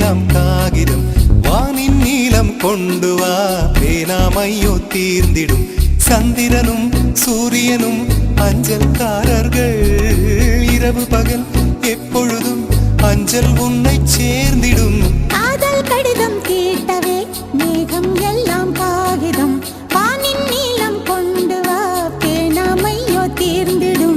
எல்லாம் காகிதம். வானின் நீளம் கொண்டு வா பேனாமையோ தீர்ந்திடும். சந்திரனும் சூரியனும் அஞ்சல்காரர்கள். இரவு பகல் எப்பொழுதும் அஞ்சல் உன்னை சேர்ந்திடும். காதல் கடிதம் தீட்டவே மேகம் எல்லாம் காகிதம். வானின் நீளம் கொண்டு வா பேனாமையோ தீர்ந்திடும்.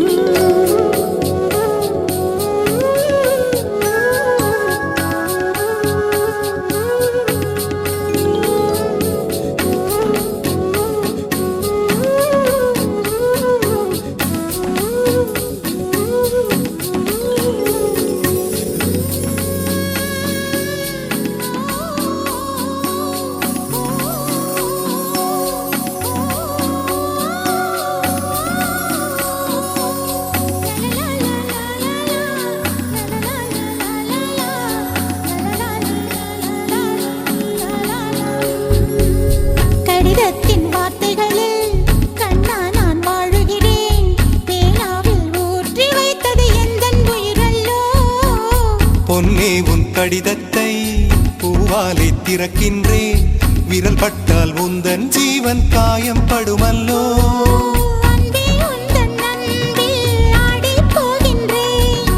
கடிதத்தின் வார்த்தைகளில் கண்ணா நான் வாழுகிறேன். பேனாவில் ஊற்றி வைத்தது எந்தன் உயிரல்லோ. பொன்னே உன் கடிதத்தை பூவாலை திறக்கின்றேன். விரல் பட்டால் உந்தன் ஜீவன் காயம் படுமல்லோ. அன்பே உந்தன் அன்பில் ஆடிப் போகின்றேன்.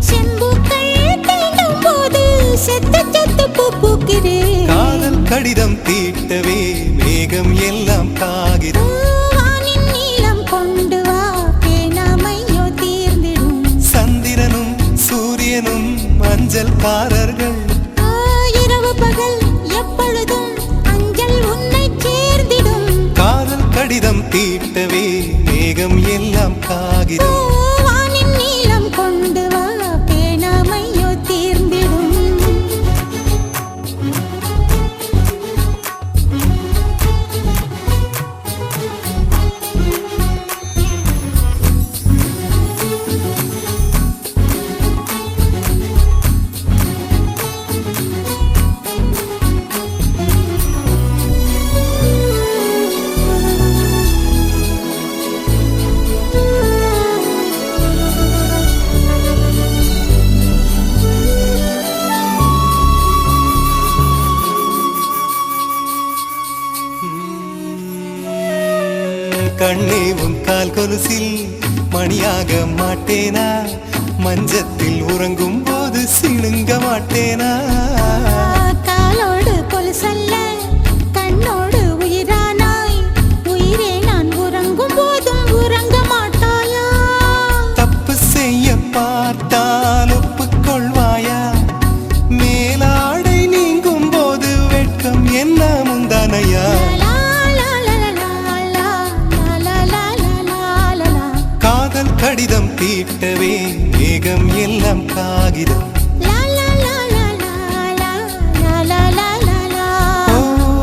செம்பூக்கள் தீண்டும் போது செத்து செத்து பூ பூக்கிறேன். காதல் கடிதம் தீட்டவே மேகம் எல்லாம் காகிதம். வானின் நீளம் கொண்டு வா பேனாமையோ தீர்ந்திடும். சந்திரனும் சூரியனும் அஞ்சல்காரர்கள். இரவு பகல் எப்பொழுதும் அஞ்சல் உன்னை சேர்ந்திடும். காதல் கடிதம் தீட்டவே மேகம் எல்லாம் காகிதம். வானின் நீளம் கொண்டு வா பேனாமையோ தீர்ந்திடும். கண்ணே உன் கால் கொலுசில் மணியாக மாட்டேனா? மஞ்சத்தில் உறங்கும் போது சிணுங்க மாட்டேனா? காலோடு கொலுசல்ல கண்ணோடு உயிரானாய். உயிரே நான் உறங்கும் போதும் உறங்க மாட்டாயா? தப்பு செய்ய பார்த்தால் ஒப்புக்கொள்வாயா? மேலாடை நீங்கும் போது வெட்கம் என்ன முந்தானையா? காதல் கடிதம் தீட்டவே மேகம் எல்லாம் காகிதம்.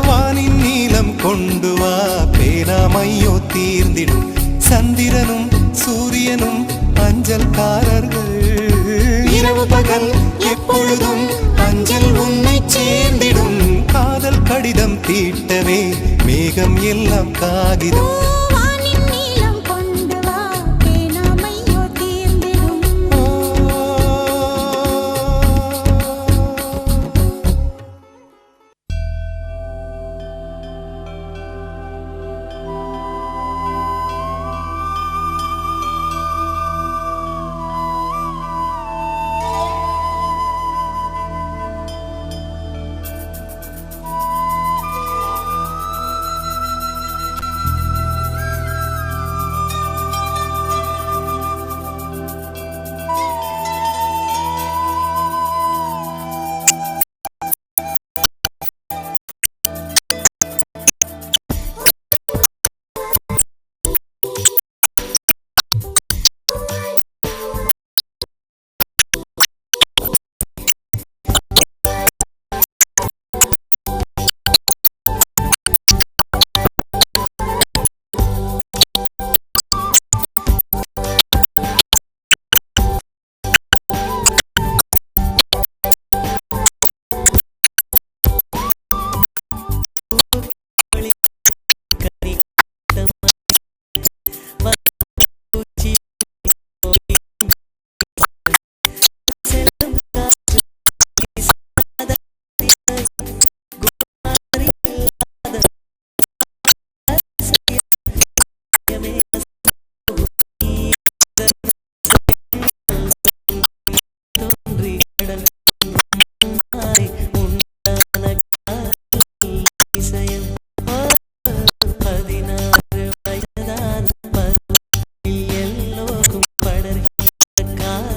வானின் நீளம் கொண்டு வா பேனாமையோ தீர்ந்திடும். சந்திரனும் சூரியனும் அஞ்சல்காரர்கள். இரவு பகல் எப்பொழுதும் அஞ்சல் உன்னை சேர்ந்திடும். காதல் கடிதம் தீட்டவே மேகம் எல்லாம் காகிதம்.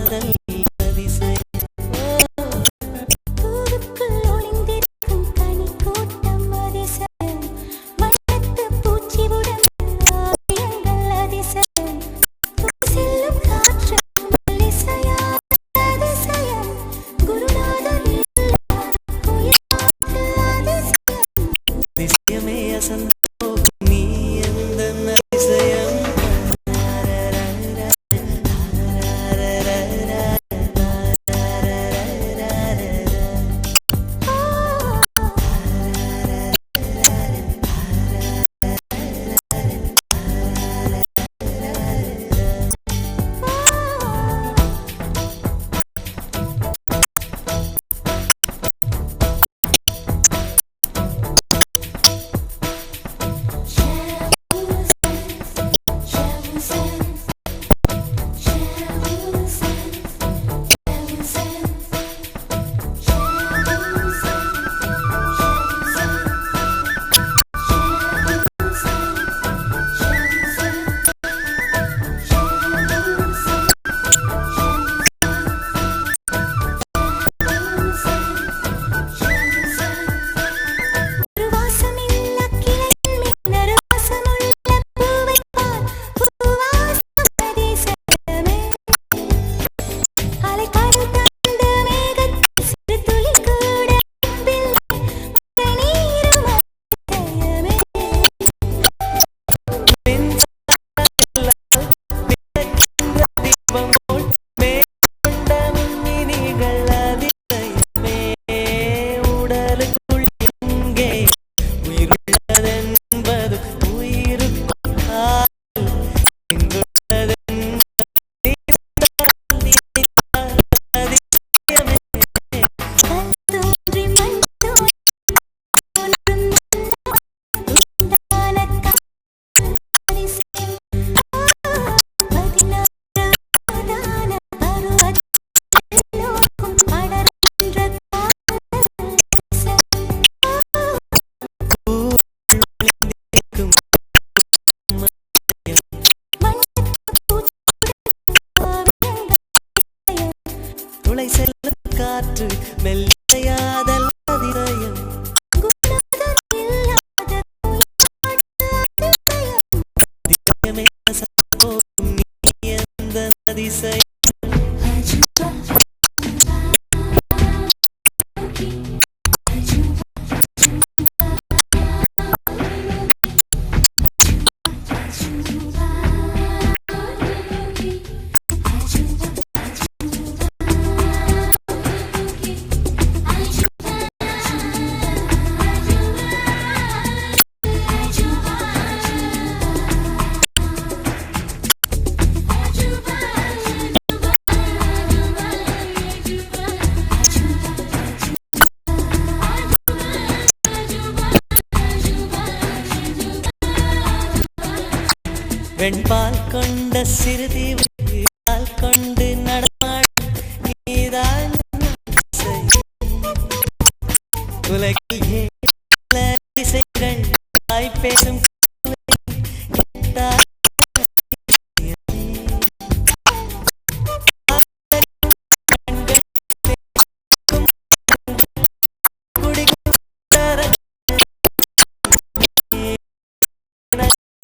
காதல் அதிசயம். பூவுக்குள் ஒளிந்திருக்கும் கனிக்கூட்டம் அதிசயம். வண்ணத்துப் பூச்சியுடன் ஓவியங்கள் அதிசயம். செல்லும் காற்று மெல்லிசையாய் அதிசயம். குருநாதர் இல்லாத குயில் பாட்டு அதிசயம். அதிசயமே அசந்து போகும் நீ எந்தன் அதிசயம். துளை செல்லும் காற்று மெல்லிசையாதல் அதிசயம். அதிசயமே அசந்து போகும் நீ எந்தன் அதிசயம். வெண்பால் கொண்ட சிறுதீவு பால் கொண்டு நடமாடும் நீதான் அதிசயம். உலகில் ஏழு அதிசயங்கள் வாய்ப்பேரும்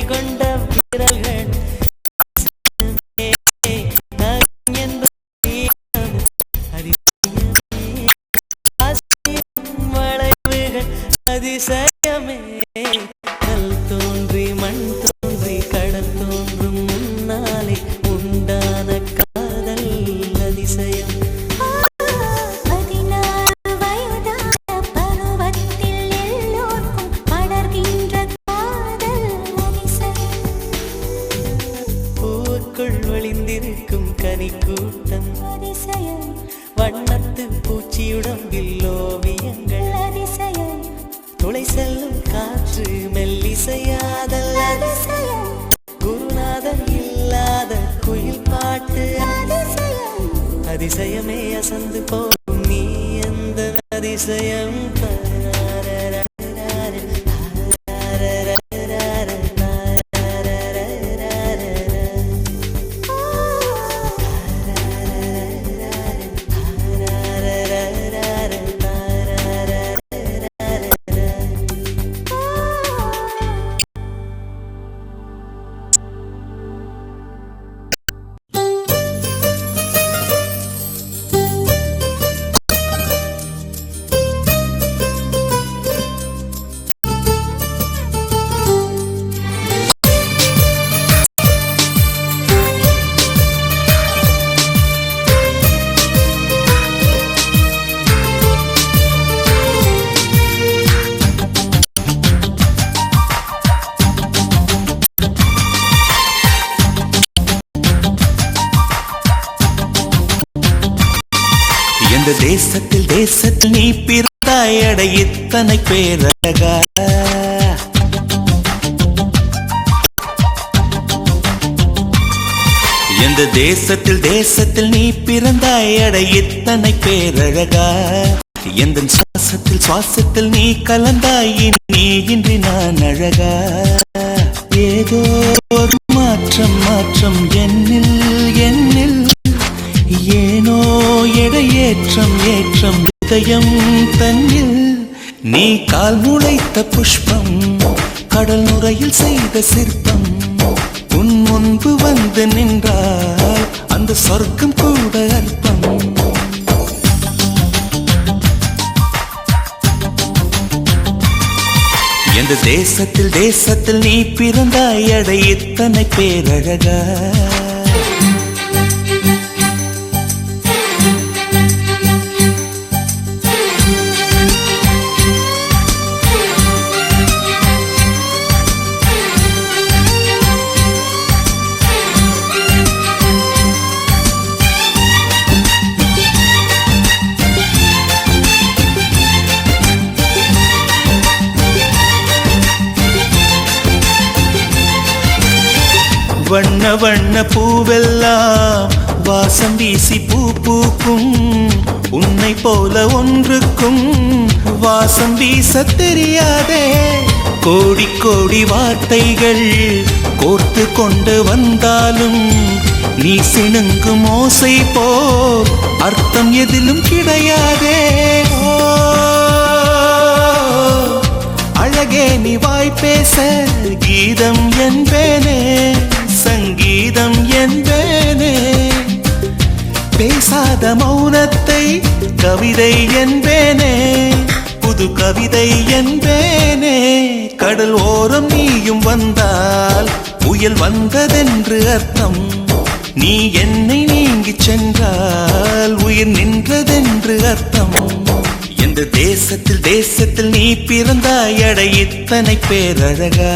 கொண்ட விரல்கள் அதிசயமே. கல் தோன்றி மண் தோன்றி கடல் தோன்றும் முன்னாலே உண்டான காதல் அதிசயம். 16 வயதான பருவத்தில் எல்லோர்க்கும் படர்கின்ற காதல் அதிசயம். பூவுக்குள் ஒளிந்திருக்கும் கனிக்கூட்டம் அதிசயம். வண்ணத்து பூச்சியுடம்பில் ஓவியங்கள் அதிசயம். துளை செல்லும் காற்று மெல்லிசையாதல் அதிசயம். குருநாதன் இல்லாத குயில் பாட்டு அதிசயம். அதிசயமே அசந்து போகும் நீ எந்தன் அதிசயம். எந்த தேசத்தில் தேசத்தில் நீ பிறந்தாய் அட இத்தனை பேரழகா எந்த தேசத்தில் தேசத்தில் நீ பிறந்தாய் அட இத்தனை பேரழகா எந்த சுவாசத்தில் சுவாசத்தில் நீ கலந்தாய் நீ இன்றி நான் அழகா ஏதோ ஒரு மாற்றம் மாற்றம் என்னில் என்னில் ஏனோ எடையேற்றம் ஏற்றம் இதயம் தன்னில் நீ கால் முளைத்த புஷ்பம் கடல் நுரையில் செய்த சிற்பம் உன் முன்பு வந்து நின்றால் அந்த சொர்க்கம் கூட அர்த்தம் எந்த தேசத்தில் தேசத்தில் நீ பிறந்தாய் அட இத்தனை பேரழகா வண்ண வண்ண பூவெல்லாம் வாசம் வீசி பூ பூக்கும் உன்னை போல ஒன்றுக்கும் வாசம் வீச தெரியாதே கோடி கோடி வார்த்தைகள் கோர்த்து கொண்டு வந்தாலும் நீ சிணுங்கும் ஓசை போல் அர்த்தம் எதிலும் கிடையாதே அழகே நீ வாய் பேச கீதம் என்பேனே சங்கீதம் என்பேனே பேசாத மௌனத்தை கவிதை என்பேனே புது கவிதை என்பேனே கடல் ஓரம் நீயும் வந்தால் புயல் வந்ததென்று அர்த்தம் நீ என்னை நீங்கிச் சென்றால் உயிர் நின்றதென்று அர்த்தம் எந்த தேசத்தில் தேசத்தில் நீ பிறந்தாய் அட இத்தனை பேரழகா